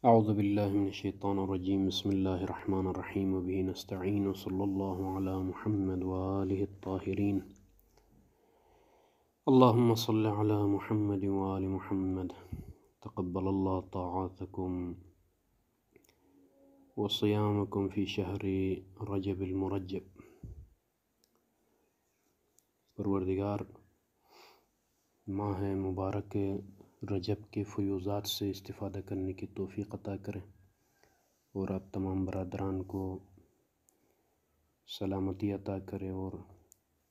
اعوذ باللہ من الشیطان الرجیم بسم اللہ الرحمن الرحیم وبہ نستعین وصلی اللہ علی محمد وآلہ الطاہرین اللہم صلی علی محمد وآل محمد تقبل اللہ طاعاتکم وصیامکم فی شہر رجب المرجب۔ پروردگار ماہ مبارک رجب کے فیوضات سے استفادہ کرنے کی توفیق عطا کریں اور آپ تمام برادران کو سلامتی عطا کرے اور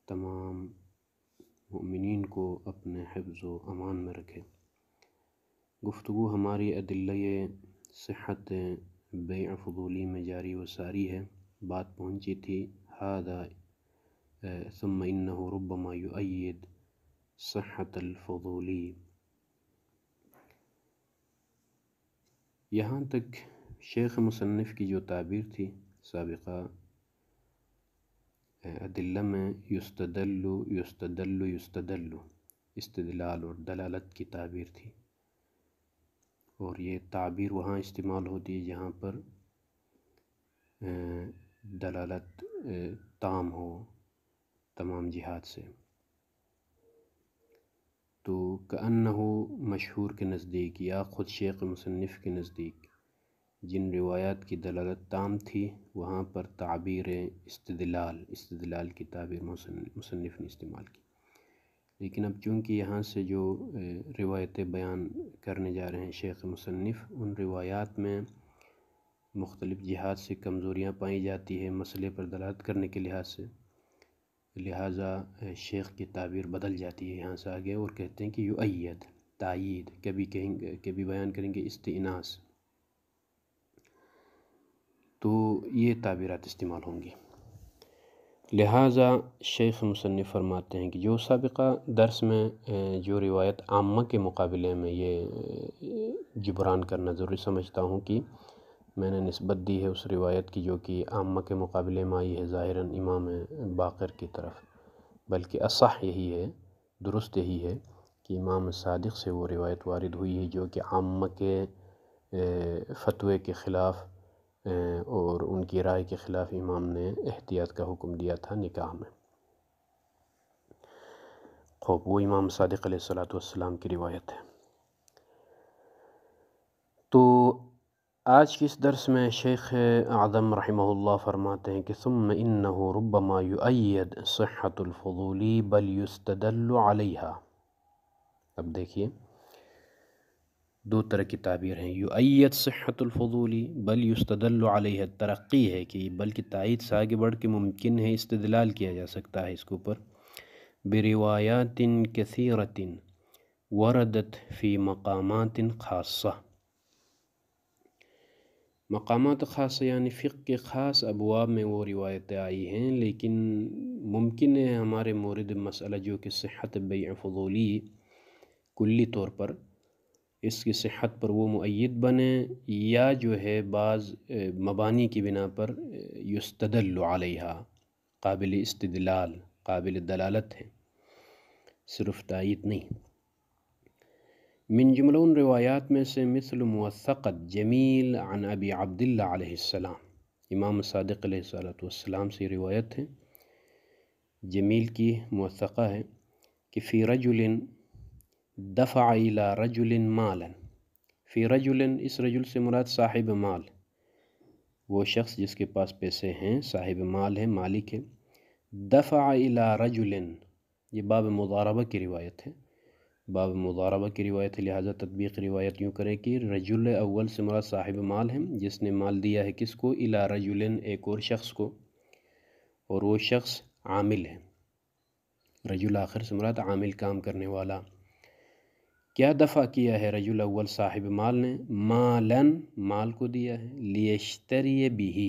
تمام مؤمنین کو اپنے حفظ و امان میں رکھے۔ گفتگو ہماری ادلہ صحت بیع فضولی میں جاری و ساری ہے۔ بات پہنچی تھی ھذا ثم انہ ربما یؤید صحت الفضولی۔ یہاں تک شیخ مصنف کی جو تعبیر تھی سابقہ ادلہ میں یستدل استدلال اور دلالت کی تعبیر تھی، اور یہ تعبیر وہاں استعمال ہوتی ہے جہاں پر دلالت تام ہو تمام جہات سے۔ تو کأنہ مشہور کے نزدیک یا خود شیخ مصنف کے نزدیک جن روایات کی دلالت تام تھی وہاں پر تعبیر استدلال کی تعبیر مصنف نے استعمال کی، لیکن اب چونکہ یہاں سے جو روایتیں بیان کرنے جا رہے ہیں شیخ مصنف، ان روایات میں مختلف جہات سے کمزوریاں پائی جاتی ہے مسئلے پر دلالت کرنے کے لحاظ سے، لہٰذا شیخ کی تعبیر بدل جاتی ہے یہاں سے آگے اور کہتے ہیں کہ یؤید تائید، کبھی بیان کریں گے استئناس، تو یہ تعبیرات استعمال ہوں گی۔ لہٰذا شیخ مصنف فرماتے ہیں کہ جو سابقہ درس میں جو روایت عامہ کے مقابلے میں یہ جبران کرنا ضروری سمجھتا ہوں کہ میں نے نسبت دی ہے اس روایت کی جو کہ عامہ کے مقابلے میں آئی ہے ظاہراً امام باقر کی طرف، بلکہ اصح یہی ہے، درست یہی ہے کہ امام صادق سے وہ روایت وارد ہوئی ہے جو کہ عامہ کے فتوے کے خلاف اور ان کی رائے کے خلاف امام نے احتیاط کا حکم دیا تھا نکاح میں۔ خوب وہ امام صادق علیہ السلام کی روایت ہے۔ تو آج کی اس درس میں شیخ اعظم رحمہ اللہ فرماتے ہیں کہ ثم انہ ربما یؤید صحت الفضولی بل یستدل علیہا۔ اب دیکھیے دو طرح کی تعبیر ہیں، یؤید صحت الفضولی بل یستدل علیہ، ترقی ہے کہ بلکہ تائید سے آگے بڑھ کے ممکن ہے استدلال کیا جا سکتا ہے اس کے اوپر، بروایات کثیرۃ وردت فی مقامات خاصہ۔ مقامات خاصہ یعنی فقہ کے خاص ابواب میں وہ روایتیں آئی ہیں، لیکن ممکن ہے ہمارے مورد مسئلہ جو کہ صحت بیع فضولی کلی طور پر اس کی صحت پر وہ مؤید بنے، یا جو ہے بعض مبانی کی بنا پر یستدل علیہا، قابل استدلال قابل دلالت ہے، صرف تائید نہیں۔ من جملہ ان روایات میں سے مثل موثقت جمیل عن ابی عبداللہ علیہ السلام، امام صادق علیہ السلام سے روایت ہے، جمیل کی موثقہ ہے کہ فی رجل دفع الی رجل مالا، فی رجل، اس رجل سے مراد صاحب مال، وہ شخص جس کے پاس پیسے ہیں، صاحب مال ہے، مالک ہے، دفع الی رجل، یہ باب مضاربہ کی روایت ہے، باب مضاربہ کی روایت ہے، لہٰذا تطبیق روایت یوں کرے کہ رجل اول سے مراد صاحب مال ہے جس نے مال دیا ہے کس کو، الی رجل، ایک اور شخص کو، اور وہ شخص عامل ہے، رجل آخر سے مراد عامل کام کرنے والا۔ کیا دفع کیا ہے رجل اول صاحب مال نے، مالاً، مال کو دیا ہے، لیشتری بہ،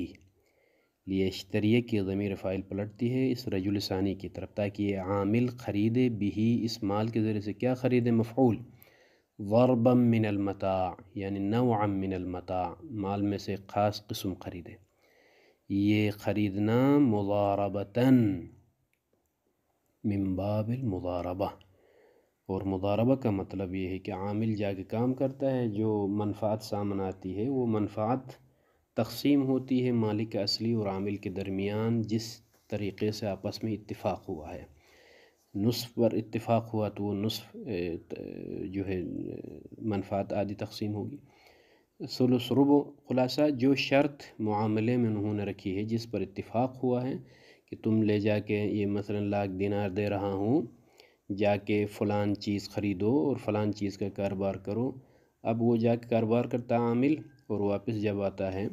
لیشتری کی ضمیر فاعل پلٹتی ہے اس رجل ثانی کی طرف تاکہ یہ عامل خریدے بہ، اس مال کے ذریعے سے کیا خریدے، مفعول، ضربا من المتاع یعنی نوعا من المتاع، مال میں سے خاص قسم خریدے، یہ خریدنا مضاربتاً من باب المضاربہ، اور مضاربہ کا مطلب یہ ہے کہ عامل جا کے کام کرتا ہے، جو منفعت سامنے آتی ہے وہ منفعت تقسیم ہوتی ہے مالک اصلی اور عامل کے درمیان جس طریقے سے آپس میں اتفاق ہوا ہے۔ نصف پر اتفاق ہوا تو وہ نصف جو ہے منفعت آدھی تقسیم ہوگی۔ ثلث ربع خلاصہ جو شرط معاملے میں انہوں نے رکھی ہے، جس پر اتفاق ہوا ہے کہ تم لے جا کے یہ مثلا 1,00,000 دینار دے رہا ہوں، جا کے فلان چیز خریدو اور فلان چیز کا کاروبار کرو۔ اب وہ جا کے کاروبار کرتا عامل اور واپس جب آتا ہے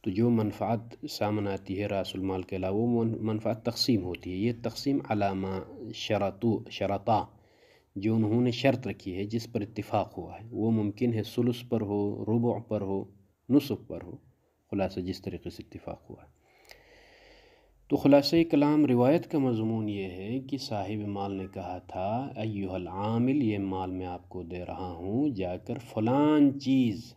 تو جو منفعت سامنے آتی ہے راس المال کے علاوہ وہ منفعت تقسیم ہوتی ہے۔ یہ تقسیم علامہ شرطا جو انہوں نے شرط رکھی ہے، جس پر اتفاق ہوا ہے، وہ ممکن ہے ثلث پر ہو، ربع پر ہو، نصف پر ہو، خلاصہ جس طریقے سے اتفاق ہوا ہے۔ تو خلاصہ کلام روایت کا مضمون یہ ہے کہ صاحب مال نے کہا تھا ایھا العامل، یہ مال میں آپ کو دے رہا ہوں، جا کر فلان چیز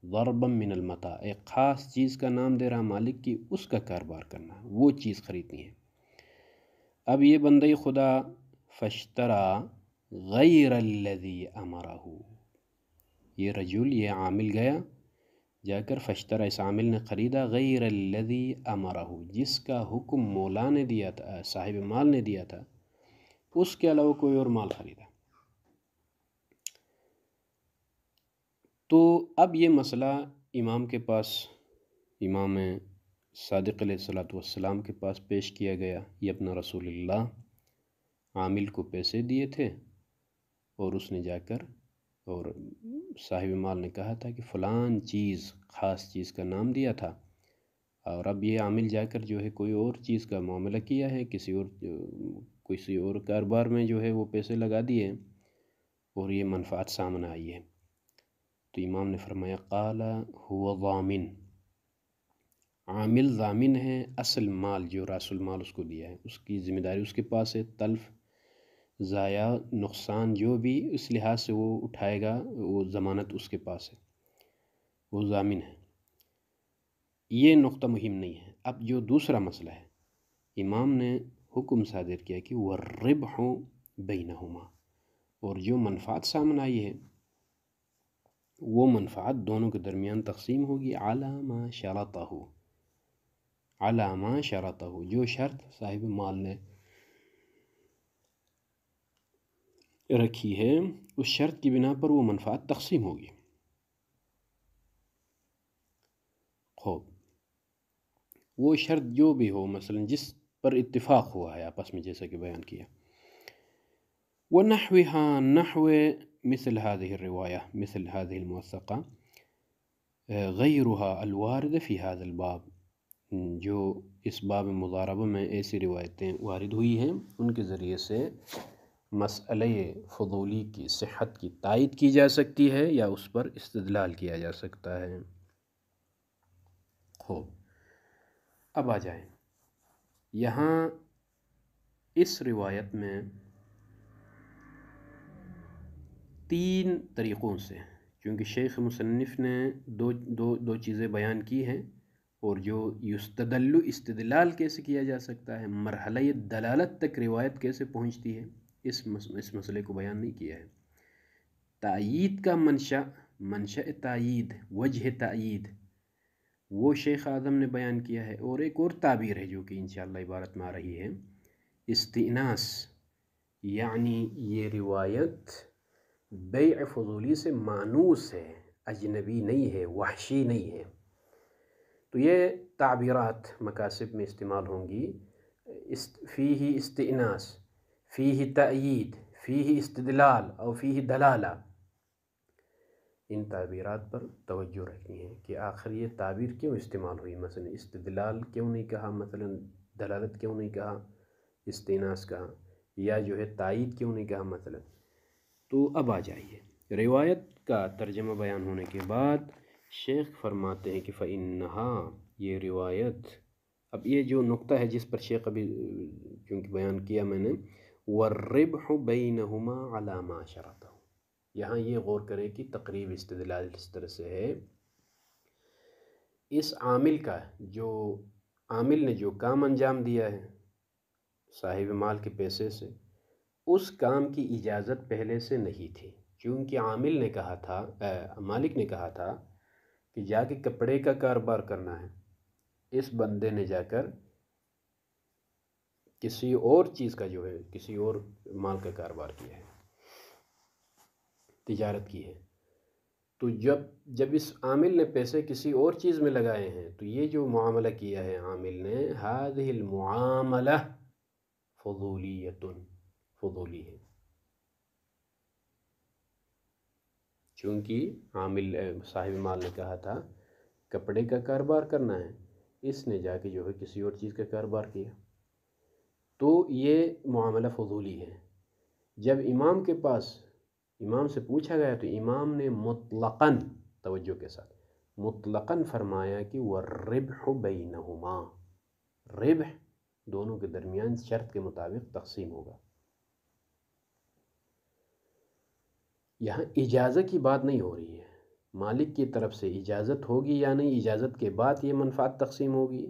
ضربا من المتاع، ایک خاص چیز کا نام دے رہا مالک کی، اس کا کاروبار کرنا ہے، وہ چیز خریدنی ہے۔ اب یہ بندہ خدا فاشترا غیر الذی امرہ، یہ رجل یہ عامل گیا جا کر فاشترا، اس عامل نے خریدا غیر الذی امرہ، جس کا حکم مولا نے دیا تھا، صاحب مال نے دیا تھا، اس کے علاوہ کوئی اور مال خریدا۔ تو اب یہ مسئلہ امام کے پاس، امام صادق علیہ السلام کے پاس پیش کیا گیا۔ یہ اپنا رسول اللہ عامل کو پیسے دیے تھے اور اس نے جا کر اور صاحب مال نے کہا تھا کہ فلان چیز، خاص چیز کا نام دیا تھا، اور اب یہ عامل جا کر جو ہے کوئی اور چیز کا معاملہ کیا ہے، کسی اور کاروبار میں جو ہے وہ پیسے لگا دیے اور یہ منفعت سامنے آئی ہے۔ تو امام نے فرمایا قال هو ضامن، عامل ضامن ہے، اصل مال جو راس المال اس کو دیا ہے اس کی ذمہ داری اس کے پاس ہے، تلف ضائع نقصان جو بھی اس لحاظ سے وہ اٹھائے گا وہ ضمانت اس کے پاس ہے، وہ ضامن ہے۔ یہ نقطہ مہم نہیں ہے۔ اب جو دوسرا مسئلہ ہے، امام نے حکم صادر کیا کہ والربح بینہما، اور جو منفعت سامنے آئی ہے وہ منفعت دونوں کے درمیان تقسیم ہوگی علی ما شرطہ، علی ما شرطہ، جو شرط صاحب مال نے رکھی ہے اس شرط کی بنا پر وہ منفعت تقسیم ہوگی۔ خوب، وہ شرط جو بھی ہو، مثلا جس پر اتفاق ہوا ہے آپس میں، جیسا کہ بیان کیا۔ وَنَحْوِهَا، نحو مثل هذه الرواية، مثل هذه الموثقة، غيرها الوارد في هذا الباب، جو اس باب مضاربہ میں ایسی روایتیں وارد ہوئی ہیں ان کے ذریعے سے مسئلہ فضولی کی صحت کی تائید کی جا سکتی ہے یا اس پر استدلال کیا جا سکتا ہے۔ خوب، اب آ جائیں یہاں اس روایت میں 3 طریقوں سے، چونکہ شیخ مصنف نے دو چیزیں بیان کی ہیں، اور جو یستدل استدلال کیسے کیا جا سکتا ہے، مرحلہ دلالت تک روایت کیسے پہنچتی ہے، اس مسئلے کو بیان نہیں کیا ہے۔ تائید کا منشأ تائید، وجہ تائید، وہ شیخ اعظم نے بیان کیا ہے، اور ایک اور تعبیر ہے جو کہ انشاءاللہ عبارت میں آ رہی ہے، استئناس، یعنی یہ روایت بیع فضولی سے مانوس ہے، اجنبی نہیں ہے، وحشی نہیں ہے۔ تو یہ تعبیرات مکاسب میں استعمال ہوں گی، فیہ استئناس، فیہ تأیید، فیہ استدلال اور فیہ دلالہ۔ ان تعبیرات پر توجہ رکھنی ہے کہ آخر یہ تعبیر کیوں استعمال ہوئی، مثلا استدلال کیوں نہیں کہا، مثلا دلالت کیوں نہیں کہا، استئناس کہا، یا جو ہے تائید کیوں نہیں کہا مثلا۔ تو اب آ جائیے روایت کا ترجمہ بیان ہونے کے بعد شیخ فرماتے ہیں کہ فَإِنَّهَا، یہ روایت، اب یہ جو نقطہ ہے جس پر شیخ ابھی چونکہ بیان کیا میں نے، وَالرِّبْحُ بَيْنَهُمَا عَلَى مَا شَرَطَهُ، یہاں یہ غور کرے کہ تقریب استدلال اس طرح سے ہے، اس عامل کا، جو عامل نے جو کام انجام دیا ہے صاحب مال کے پیسے سے، اس کام کی اجازت پہلے سے نہیں تھی، چونکہ عامل نے کہا تھا، مالک نے کہا تھا کہ جا کے کپڑے کا کاروبار کرنا ہے، اس بندے نے جا کر کسی اور چیز کا جو ہے، کسی اور مال کا کاروبار کیا ہے، تجارت کی ہے، تو جب اس عامل نے پیسے کسی اور چیز میں لگائے ہیں تو یہ جو معاملہ کیا ہے عامل نے، هذه المعاملہ فضولیۃ، فضولی ہے، چونکہ عامل صاحب مال نے کہا تھا کپڑے کا کاروبار کرنا ہے، اس نے جا کے جو ہے کسی اور چیز کا کاروبار کیا، تو یہ معاملہ فضولی ہے۔ جب امام سے پوچھا گیا تو امام نے مطلقاً، توجہ کے ساتھ، مطلقاً فرمایا کہ والربح بینہما، ربح دونوں کے درمیان شرط کے مطابق تقسیم ہوگا۔ یہاں اجازت کی بات نہیں ہو رہی ہے، مالک کی طرف سے اجازت ہوگی یا نہیں، اجازت کے بعد یہ منفعت تقسیم ہوگی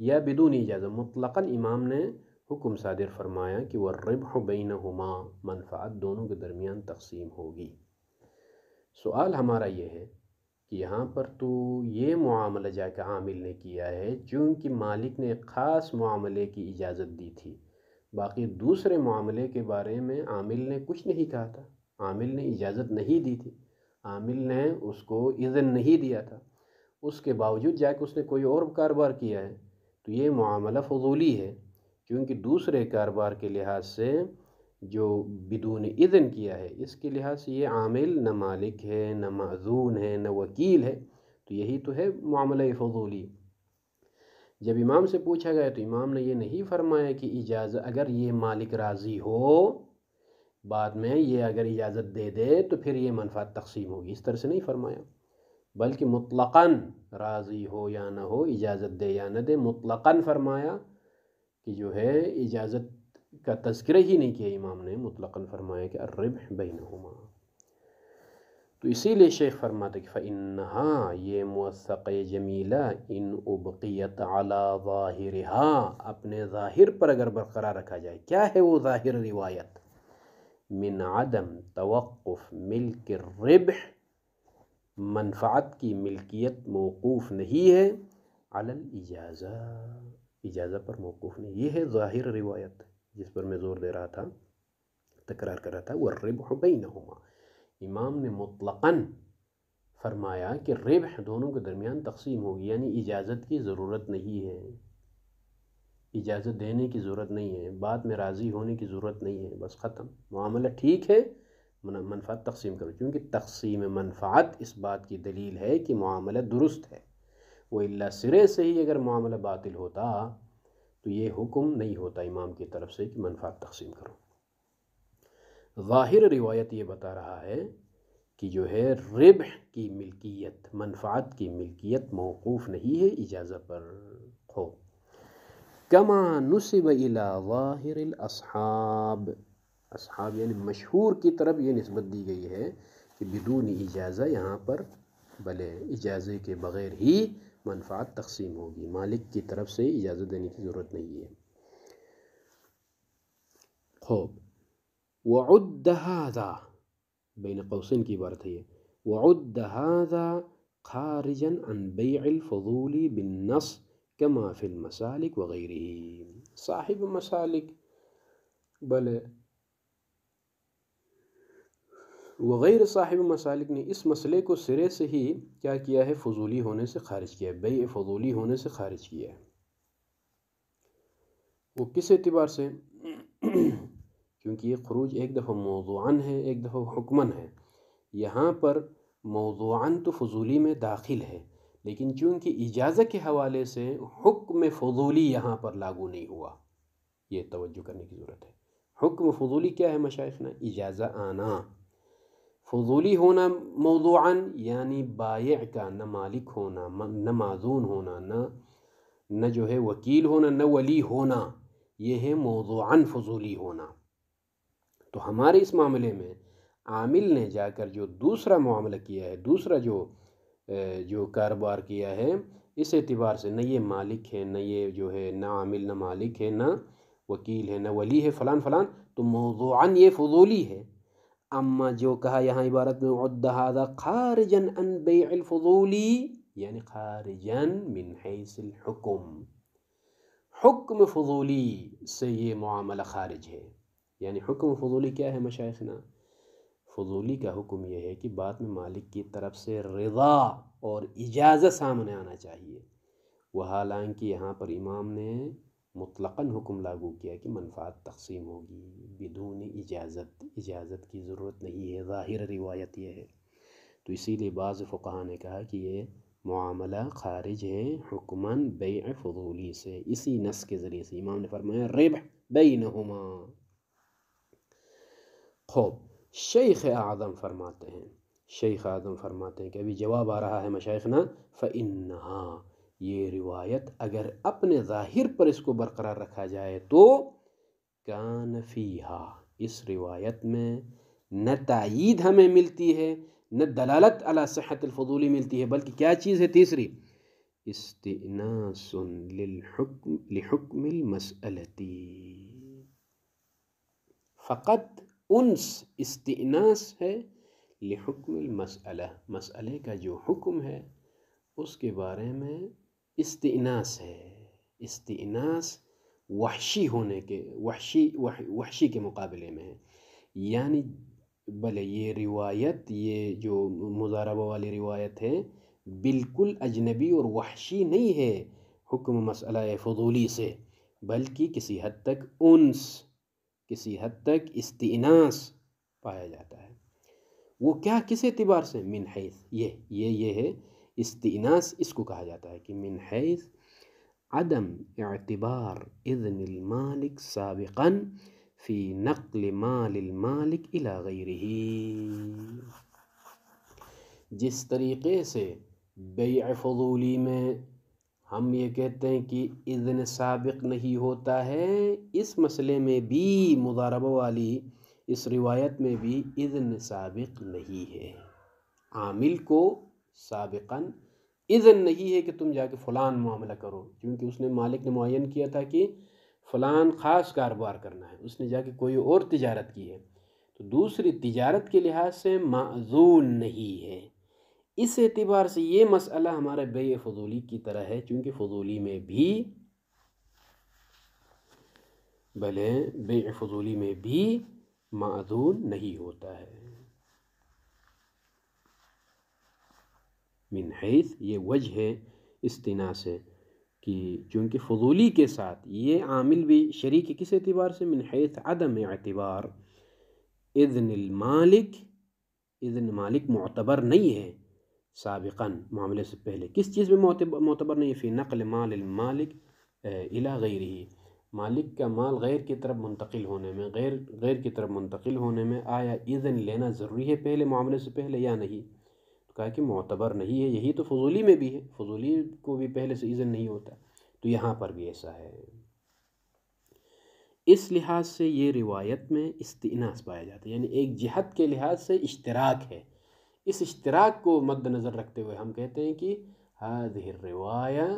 یا بدون اجازت، مطلقاً امام نے حکم صادر فرمایا کہ والربح بینہما، منفعت دونوں کے درمیان تقسیم ہوگی۔ سوال ہمارا یہ ہے کہ یہاں پر تو یہ معاملہ جا کے عامل نے کیا ہے چونکہ مالک نے خاص معاملے کی اجازت دی تھی، باقی دوسرے معاملے کے بارے میں عامل نے کچھ نہیں کہا تھا، عامل نے اجازت نہیں دی تھی، عامل نے اس کو اذن نہیں دیا تھا، اس کے باوجود جا کے اس نے کوئی اور کاروبار کیا ہے، تو یہ معاملہ فضولی ہے، کیونکہ دوسرے کاروبار کے لحاظ سے جو بدون اذن کیا ہے، اس کے لحاظ سے یہ عامل نہ مالک ہے، نہ معذون ہے، نہ وکیل ہے، تو یہی تو ہے معاملہ فضولی۔ جب امام سے پوچھا گیا تو امام نے یہ نہیں فرمایا کہ اجازت، اگر یہ مالک راضی ہو بعد میں یہ اگر اجازت دے دے تو پھر یہ منفعت تقسیم ہوگی، اس طرح سے نہیں فرمایا، بلکہ مطلقاً راضی ہو یا نہ ہو، اجازت دے یا نہ دے، مطلقاً فرمایا کہ جو ہے اجازت کا تذکرہ ہی نہیں کیا امام نے، مطلقاً فرمایا کہ الربح بینہما۔ تو اسی لیے شیخ فرماتے کہ فَإِنَّهَا، یہ موثق جمیلہ، ان ابقیت علی ظاہرہا، اپنے ظاہر پر اگر برقرار رکھا جائے، کیا ہے وہ ظاہر روایت؟ من عدم توقف ملک الربح، منفعت کی ملکیت موقوف نہیں ہے، علی الاجازہ، اجازہ پر موقوف نہیں، یہ ہے ظاہر روایت جس پر میں زور دے رہا تھا، تکرار کر رہا تھا، والربح بینہما، امام نے مطلقاً فرمایا کہ ربح دونوں کے درمیان تقسیم ہوگی، یعنی اجازت کی ضرورت نہیں ہے، اجازت دینے کی ضرورت نہیں ہے، بعد میں راضی ہونے کی ضرورت نہیں ہے، بس ختم، معاملہ ٹھیک ہے، منفعت تقسیم کرو، کیونکہ تقسیم منفعت اس بات کی دلیل ہے کہ معاملہ درست ہے، وإلا سرے سے ہی اگر معاملہ باطل ہوتا تو یہ حکم نہیں ہوتا امام کی طرف سے کہ منفعت تقسیم کرو۔ ظاہر روایت یہ بتا رہا ہے کہ جو ہے ربح کی ملکیت، منفعت کی ملکیت موقوف نہیں ہے اجازت پر، ہو کما نسب الی ظاہر الاصحاب، اصحاب یعنی مشہور کی طرف یہ نسبت دی گئی ہے کہ بدون اجازہ یہاں پر بلے اجازے کے بغیر ہی منفعت تقسیم ہوگی، مالک کی طرف سے اجازت دینے کی ضرورت نہیں ہے۔ خوب، وعد هذا، بین قوسین کی عبارت ہے یہ، وعد هذا خارجا عن بیع الفضول بالنص کما فی المسالک وغیرہ، صاحب مسالک بلے وغیر صاحب مسالک نے اس مسئلے کو سرے سے ہی کیا کیا ہے، فضولی ہونے سے خارج کیا ہے، بیع فضولی ہونے سے خارج کیا ہے۔ وہ کس اعتبار سے؟ کیونکہ یہ خروج ایک دفعہ موضوعاً ہے، ایک دفعہ حکماً ہے، یہاں پر موضوعاً تو فضولی میں داخل ہے، لیکن چونکہ اجازت کے حوالے سے حکم فضولی یہاں پر لاگو نہیں ہوا، یہ توجہ کرنے کی ضرورت ہے۔ حکم فضولی کیا ہے مشائخنا؟ اجازہ آنا، فضولی ہونا موضوعاً یعنی بائع کا نہ مالک ہونا، نہ معذون ہونا، نہ جو ہے وکیل ہونا، نہ ولی ہونا، یہ ہے موضوعاً فضولی ہونا۔ تو ہمارے اس معاملے میں عامل نے جا کر جو دوسرا معاملہ کیا ہے، دوسرا جو کاروبار کیا ہے، اس اعتبار سے نہ یہ مالک ہے، نہ یہ جو ہے، نہ عامل نہ مالک ہے، نہ وکیل ہے نہ ولی ہے فلان فلان، تو موضوعاً یہ فضولی ہے۔ اما جو کہا یہاں عبارت میں عد ھذا خارجا عن بیع الفضولی، یعنی خارجا من حیث الحکم، حکم فضولی سے یہ معاملہ خارج ہے۔ یعنی حکم فضولی کیا ہے مشائخنا؟ فضولی کا حکم یہ ہے کہ بعد میں مالک کی طرف سے رضا اور اجازت سامنے آنا چاہیے، وہ حالانکہ یہاں پر امام نے مطلقاً حکم لاگو کیا کہ منفعت تقسیم ہوگی بدون اجازت، اجازت کی ضرورت نہیں ہے، ظاہر روایت یہ ہے۔ تو اسی لیے بعض فقہا نے کہا کہ یہ معاملہ خارج ہے حکماً بیع فضولی سے، اسی نص کے ذریعے سے امام نے فرمایا ربح بینہما۔ خوب، شیخ اعظم فرماتے ہیں، شیخ اعظم فرماتے ہیں کہ ابھی جواب آ رہا ہے مشائخنا، فَإِنَّهَا، یہ روایت اگر اپنے ظاہر پر اس کو برقرار رکھا جائے تو کان فیہا، اس روایت میں نہ تائید ہمیں ملتی ہے نہ دلالت علی صحت الفضولی ملتی ہے، بلکہ کیا چیز ہے تیسری؟ استئناس لحکم المسئلتی، فقط انس، استئناس ہے لحکم المسئلہ، مسئلے کا جو حکم ہے اس کے بارے میں استئناس ہے، استئناس وحشی ہونے کے، وحشی کے مقابلے میں ہے۔ یعنی بھلے یہ روایت، یہ جو مضاربہ والی روایت ہے بالکل اجنبی اور وحشی نہیں ہے حکم مسئلہ فضولی سے، بلکہ کسی حد تک انس، کسی حد تک استئناس پایا جاتا ہے۔ وہ کیا، کس اعتبار سے؟ من حیث، یہ ہے استئناس، اس کو کہا جاتا ہے کہ من حیث عدم اعتبار اذن المالک سابقا فی نقل مال المالک الی غیرہ، جس طریقے سے بیع فضولی میں ہم یہ کہتے ہیں کہ اذن سابق نہیں ہوتا ہے، اس مسئلے میں بھی مضاربہ والی اس روایت میں بھی اذن سابق نہیں ہے، عامل کو سابقاً اذن نہیں ہے کہ تم جا کے فلان معاملہ کرو، کیونکہ اس نے، مالک نے معین کیا تھا کہ فلان خاص کاروبار کرنا ہے، اس نے جا کے کوئی اور تجارت کی ہے، تو دوسری تجارت کے لحاظ سے معذون نہیں ہے۔ اس اعتبار سے یہ مسئلہ ہمارے بیع فضولی کی طرح ہے، چونکہ فضولی میں بھی، بھلے بیع فضولی میں بھی معذون نہیں ہوتا ہے۔ من حیث، یہ وجہ ہے استئناس ہے کہ چونکہ فضولی کے ساتھ یہ عامل بھی شریک ہے، کس اعتبار سے؟ من حیث عدم اعتبار اذن المالک، اذن مالک معتبر نہیں ہے سابقاً، معاملے سے پہلے، کس چیز میں معتبر نہیں ہے؟ فی نقل مال المالک الی غیرہ، مالک کا مال غیر کی طرف منتقل ہونے میں، غیر کی طرف منتقل ہونے میں آیا اذن لینا ضروری ہے پہلے، معاملے سے پہلے یا نہیں؟ تو کہا کہ معتبر نہیں ہے، یہی تو فضولی میں بھی ہے، فضولی کو بھی پہلے سے اذن نہیں ہوتا، تو یہاں پر بھی ایسا ہے۔ اس لحاظ سے یہ روایت میں استئناس پایا جاتا ہے، یعنی ایک جہت کے لحاظ سے اشتراک ہے، اس اشتراک کو مد نظر رکھتے ہوئے ہم کہتے ہیں کہ هذه الرواية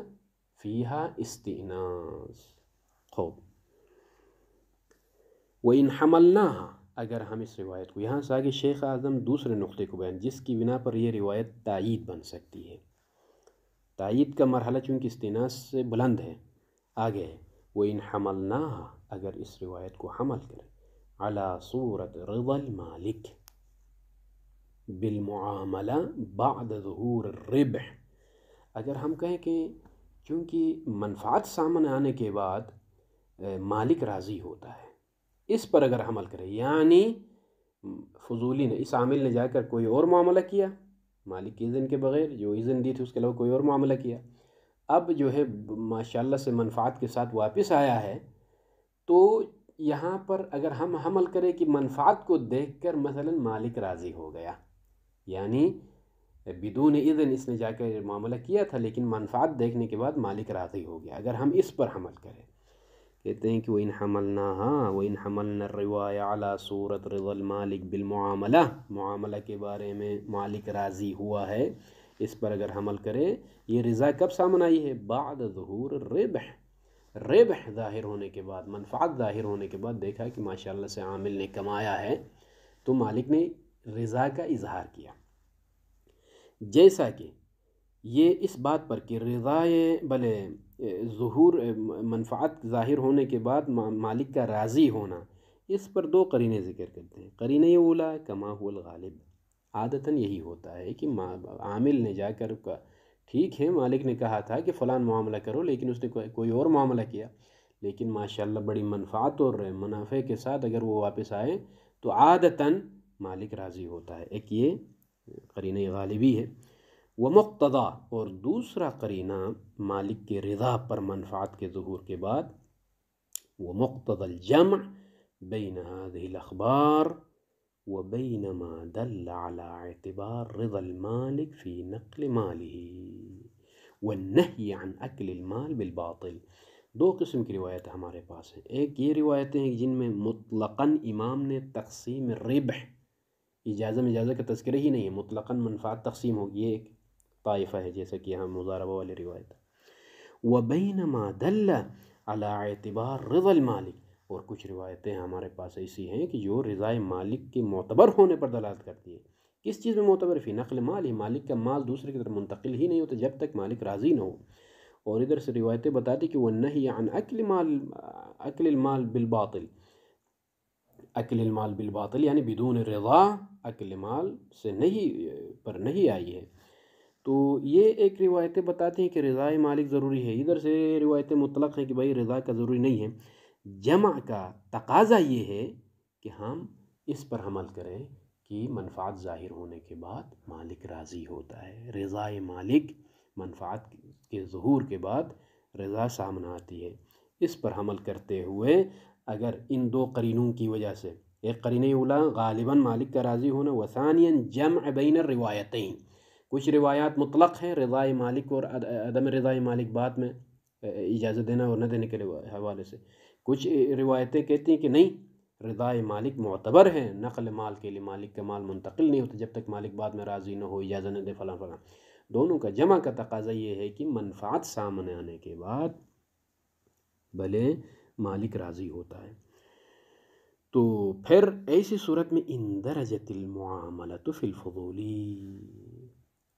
فيها استئناس۔ خوب، وَإِنْ حَمَلْنَاهَا، اگر ہم اس روایت کو، یہاں سے آگے شیخ اعظم دوسرے نقطے کو بیان، جس کی بنا پر یہ روایت تائید بن سکتی ہے، تائید کا مرحلہ چونکہ استئناس سے بلند ہے، آگے ہے، وَإِنْ حَمَلْنَاهَا، اگر اس روایت کو حمل کریں عَلَى صُورَةِ رِضَى الْمَالِكِ بالمعاملہ بعد ظہور الربح، اگر ہم کہیں کہ چونکہ منفعت سامنے آنے کے بعد مالک راضی ہوتا ہے، اس پر اگر عمل کرے، یعنی فضولی نے، اس عامل نے جا کر کوئی اور معاملہ کیا مالک کی اذن کے بغیر، جو اذن دی تھی اس کے علاوہ کوئی اور معاملہ کیا، اب جو ہے ماشاءاللہ سے منفعت کے ساتھ واپس آیا ہے، تو یہاں پر اگر ہم حمل کریں کہ منفعت کو دیکھ کر مثلا مالک راضی ہو گیا، یعنی بدون اذن اس نے جا کر معاملہ کیا تھا لیکن منفعت دیکھنے کے بعد مالک راضی ہو گیا، اگر ہم اس پر حمل کریں، کہتے ہیں کہ وَإِنْ حَمَلْنَاهَا وَإِنْ حَمَلْنَا الرِّوَايَةَ عَلَى صُورَةِ رِضَى الْمَالِكِ بالمعاملہ، معاملہ کے بارے میں مالک راضی ہوا ہے، اس پر اگر حمل کرے، یہ رضا کب سامنے آئی ہے؟ بعد ظہور الربح، ربح ظاہر ہونے کے بعد، منفعت ظاہر ہونے کے بعد دیکھا کہ ماشاءاللہ سے عامل نے کمایا ہے، تو مالک نے رضا کا اظہار کیا، جیسا کہ یہ اس بات پر کہ رضائے بلے ظہور منفعت ظاہر ہونے کے بعد مالک کا راضی ہونا، اس پر دو قرینے ذکر کرتے ہیں۔ قرینہ اولا کما هو الغالب، عادتاً یہی ہوتا ہے کہ عامل نے جا کر ٹھیک ہے مالک نے کہا تھا کہ فلان معاملہ کرو، لیکن اس نے کوئی اور معاملہ کیا، لیکن ماشاءاللہ بڑی منفعت اور منافع کے ساتھ اگر وہ واپس آئے تو عادتاً مالک راضی ہوتا ہے۔ ایک یہ قرینہ غالبی ہے۔ ومقتضا، اور دوسرا قرینہ مالک کے رضا پر منفعت کے ظہور کے بعد، ومقتضى الجمع بين هذه الأخبار وبين ما دل على اعتبار رضا المالك في نقل ماله والنهي عن أكل المال بالباطل۔ دو قسم کی روایت ہمارے پاس ہیں۔ ایک یہ روایتیں ہیں جن میں مطلقاً امام نے تقسیم ربح، اجازہ کا تذکرہ ہی نہیں ہے، مطلقاً منفعت تقسیم ہوگی، یہ ایک طائفہ ہے، جیسا کہ یہاں مضاربہ والی روایت ہے۔ وَبَيْنَ مَا دَلَّ عَلَىٰ اعتبار رضا المالک، اور کچھ روایتیں ہمارے پاس ایسی ہیں کہ جو رضا مالک کے معتبر ہونے پر دلالت کرتی ہے۔ کس چیز میں معتبر؟ فی نقل مال ہی، مالک کا مال دوسرے کی طرف منتقل ہی نہیں ہوتا جب تک مالک راضی نہ ہو۔ اور ادھر سے روایتیں بتاتی کہ وَالنَّهِيَ عَنْ أَكْلِ المال بالباطل، اکل المال بالباطل یعنی بدون رضا اکل مال سے نہیں آئی ہے۔ تو یہ ایک روایتیں بتاتی ہیں کہ رضا مالک ضروری ہے، ادھر سے روایتیں مطلق ہیں کہ بھائی رضا کا ضروری نہیں ہے۔ جمع کا تقاضا یہ ہے کہ ہم اس پر عمل کریں کہ منفعت ظاہر ہونے کے بعد مالک راضی ہوتا ہے، رضا مالک منفعت کے ظہور کے بعد رضا سامنے آتی ہے۔ اس پر عمل کرتے ہوئے اگر ان دو قرینوں کی وجہ سے، ایک قرینہ اولا غالباً مالک کا راضی ہونا، وثانیاً جمع بین الروایتین، کچھ روایات مطلق ہیں رضا مالک اور عدم رضا مالک بعد میں اجازت دینا اور نہ دینے کے حوالے سے، کچھ روایتیں کہتی ہیں کہ نہیں، رضا مالک معتبر ہے، نقل مال کے لیے مالک کا مال منتقل نہیں ہوتا جب تک مالک بعد میں راضی نہ ہو، اجازت نہ دے فلاں فلاں۔ دونوں کا جمع کا تقاضا یہ ہے کہ منفعت سامنے آنے کے بعد بھلے مالک راضی ہوتا ہے۔ تو پھر ایسی صورت میں اندرجت المعاملۃ فی الفضولی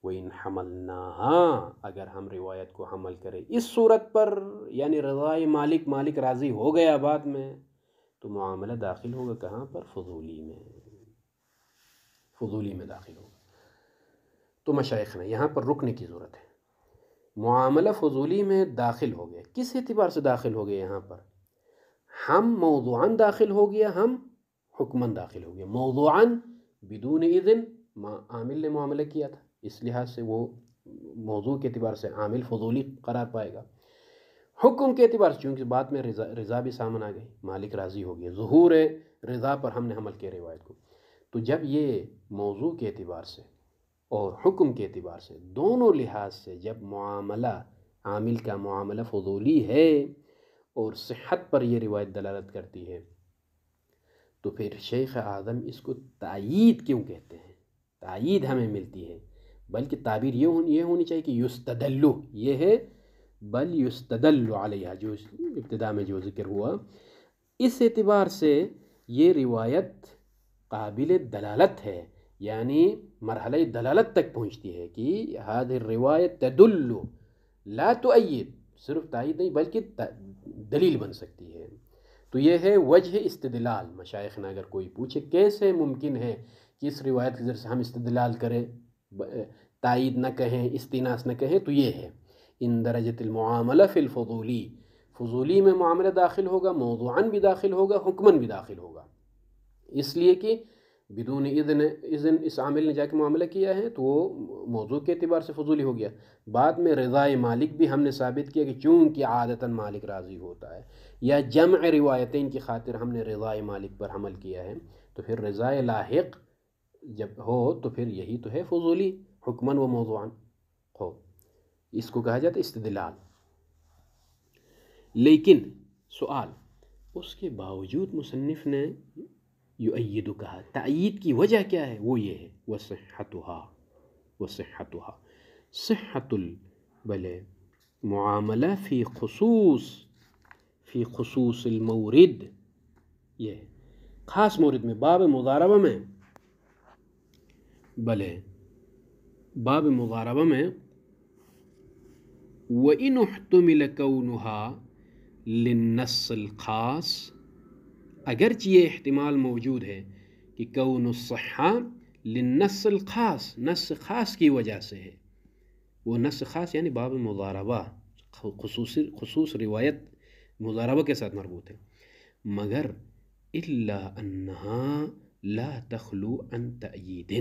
وَإِنْ حَمَلْنَاهَا، اگر ہم روایت کو حمل کریں اس صورت پر، یعنی رضا مالک راضی ہو گیا بعد میں، تو معاملہ داخل ہوگا کہاں پر؟ فضولی میں داخل ہوگا۔ تو مشائخ نے یہاں پر رکنے کی ضرورت ہے۔ معاملہ فضولی میں داخل ہو گیا، کس اعتبار سے داخل ہو گیا؟ یہاں پر ہم موضوعاً داخل ہو گیا، ہم حکماً داخل ہو گیا۔ موضوعاً بدون اذن عامل نے معاملہ کیا تھا، اس لحاظ سے وہ موضوع کے اعتبار سے عامل فضولی قرار پائے گا۔ حکم کے اعتبار سے چونکہ بعد میں رضا بھی سامنے آ گئی، مالک راضی ہو گیا، ظہور رضا پر ہم نے حمل کیا روایت کو، تو جب یہ موضوع کے اعتبار سے اور حکم کے اعتبار سے دونوں لحاظ سے جب معاملہ عامل کا معاملہ فضولی ہے اور صحت پر یہ روایت دلالت کرتی ہے، تو پھر شیخ اعظم اس کو تائید کیوں کہتے ہیں؟ تائید ہمیں ملتی ہے، بلکہ تعبیر یہ ہونی چاہیے کہ یستدلو، یہ ہے بل یستدل علیہ، جو ابتدا میں جو ذکر ہوا، اس اعتبار سے یہ روایت قابل دلالت ہے، یعنی مرحلہ دلالت تک پہنچتی ہے کہ هذه الروایت تدل لا تؤید، صرف تائید نہیں بلکہ دلیل بن سکتی ہے۔ تو یہ ہے وجہ استدلال۔ مشائخ نے اگر کوئی پوچھے کیسے ممکن ہے کہ اس روایت کے ذریعے سے ہم استدلال کریں، تائید نہ کہیں، استیناس نہ کہیں، تو یہ ہے اندرجت المعاملہ فی الفضولی، فضولی میں معاملہ داخل ہوگا، موضوعاً بھی داخل ہوگا، حکماً بھی داخل ہوگا، اس لیے کہ بدون اذن اس عامل نے جا کے معاملہ کیا ہے تو وہ موضوع کے اعتبار سے فضولی ہو گیا۔ بعد میں رضا مالک بھی ہم نے ثابت کیا کہ چونکہ عادتاً مالک راضی ہوتا ہے، یا جمع روایتین کی خاطر ہم نے رضا مالک پر حمل کیا ہے، تو پھر رضا لاحق جب ہو تو پھر یہی تو ہے فضولی، حکماً و موضوعاً ہو، اس کو کہا جاتا ہے استدلال۔ لیکن سوال، اس کے باوجود مصنف نے یؤید کہا، تأیید کی وجہ کیا ہے؟ وہ یہ ہے صحت معاملہ فی خصوص فی خصوص المورد، یہ خاص مورد میں باب مضاربہ میں، بلے باب مضاربہ میں وَإِنُ احْتُمِلَ كَوْنُهَا لِلنَّصِّ الْخَاص، اگرچہ یہ احتمال موجود ہے کہ کون الصحہ للنص الخاص، نص خاص کی وجہ سے ہے، وہ نص خاص یعنی باب مضاربہ خصوص روایت مضاربہ کے ساتھ مربوط ہے، مگر الا انہا لا تخلو عن تأیید،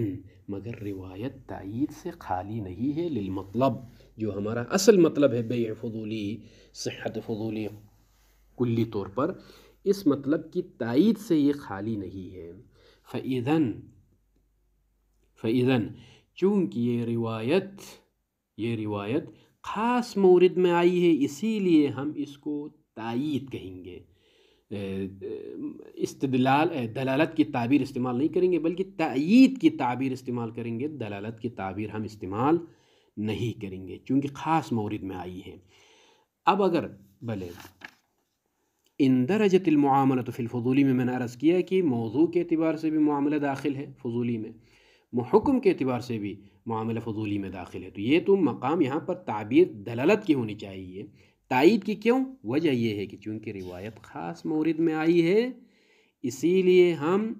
مگر روایت تأیید سے خالی نہیں ہے، للمطلب جو ہمارا اصل مطلب ہے بیع فضولی، صحت فضولی کلی طور پر، اس مطلب کی تائید سے یہ خالی نہیں ہے۔ فَإِذَن چونکہ یہ روایت خاص مورد میں آئی ہے، اسی لیے ہم اس کو تائید کہیں گے، دلالت کی تعبیر استعمال نہیں کریں گے بلکہ تائید کی تعبیر استعمال کریں گے، دلالت کی تعبیر ہم استعمال نہیں کریں گے چونکہ خاص مورد میں آئی ہے۔ اب اگر بھلے اندرجت المعاملۃ فی الفضولی میں نے عرض کیا کہ موضوع کے اعتبار سے بھی معاملہ داخل ہے فضولی میں، حکم کے اعتبار سے بھی معاملہ فضولی میں داخل ہے، تو یہ تو مقام یہاں پر تعبیر دلالت کی ہونی چاہیے، تائید کی کیوں؟ وجہ یہ ہے کہ چونکہ روایت خاص مورد میں آئی ہے، اسی لیے ہم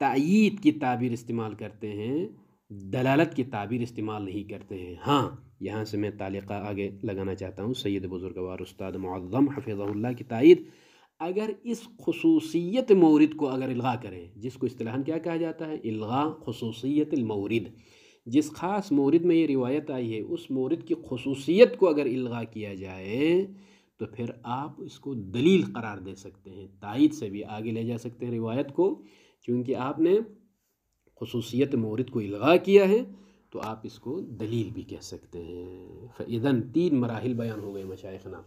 تائید کی تعبیر استعمال کرتے ہیں، دلالت کی تعبیر استعمال نہیں کرتے ہیں۔ ہاں یہاں سے میں تعلیقہ آگے لگانا چاہتا ہوں، سید بزرگوار استاد معظم حفظہ اللہ کی تائید اگر اس خصوصیت مورد کو اگر الغا کریں، جس کو اصطلاحاً کیا کہا جاتا ہے؟ الغا خصوصیت المورد، جس خاص مورد میں یہ روایت آئی ہے اس مورد کی خصوصیت کو اگر الغا کیا جائے تو پھر آپ اس کو دلیل قرار دے سکتے ہیں، تائید سے بھی آگے لے جا سکتے ہیں روایت کو، چونکہ آپ نے خصوصیت مورد کو الغا کیا ہے تو آپ اس کو دلیل بھی کہہ سکتے ہیں۔ فَإِذَن 3 مراحل بیان ہو گئے مشائخنا۔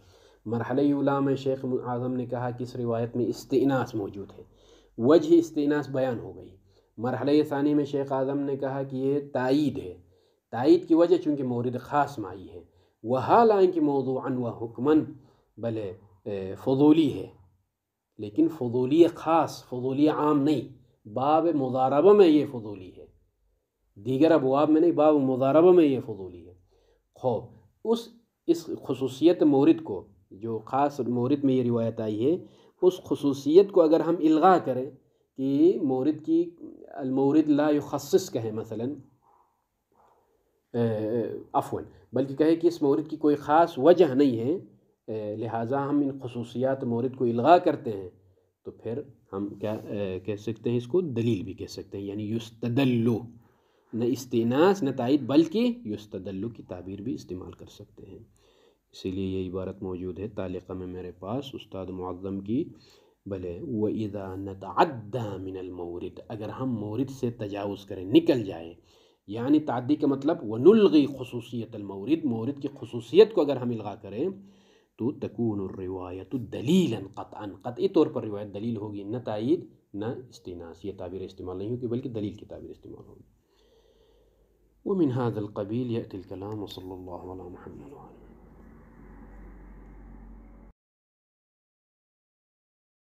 مرحلہ اولا میں شیخ اعظم نے کہا کہ اس روایت میں استئناس موجود ہے، وجہ استئناس بیان ہو گئی۔ مرحلہ ثانی میں شیخ اعظم نے کہا کہ یہ تائید ہے، تائید کی وجہ چونکہ مورد خاص میں آئی ہے، وحالانکہ موضوعاً و حکماً بلے فضولی ہے، لیکن فضولی خاص، فضولی عام نہیں، باب مضاربہ میں یہ فضولی ہے، دیگر ابواب میں نہیں، باب مضاربہ میں یہ فضولی ہے۔ خوب اس خصوصیت مورد کو، جو خاص مورد میں یہ روایت آئی ہے، اس خصوصیت کو اگر ہم الغا کریں کہ مورد کی المورد لا یخصص کہیں مثلا، عفواً بلکہ کہے کہ اس مورد کی کوئی خاص وجہ نہیں ہے، لہٰذا ہم ان خصوصیات مورد کو الغا کرتے ہیں، تو پھر ہم کیا کہہ سکتے ہیں؟ اس کو دلیل بھی کہہ سکتے ہیں، یعنی یستدلو، نہ استئناس نہ تائید بلکہ یستدلو کی تعبیر بھی استعمال کر سکتے ہیں۔ اسی لیے یہ عبارت موجود ہے تعلیقہ میں میرے پاس استاد معظم کی، بلے وَإِذَا نَتَعَدَّى مِنَ الْمَوْرِدِ، اگر ہم مورد سے تجاوز کریں، نکل جائیں، یعنی تعدی کا مطلب وَنُلْغِي خصوصیت المورد، مورد کی خصوصیت کو اگر ہم الغا کریں تو تکون الروایت دلیلا قطعا، قطعی طور پر روایت دلیل ہوگی، نہ تائید نہ استئناس، یہ تعبیر استعمال نہیں ہوگی بلکہ دلیل کی تعبیر استعمال ہوگی۔ ومن هذا القبیل یأتی الکلام، وصلی اللہ علی محمد وعلی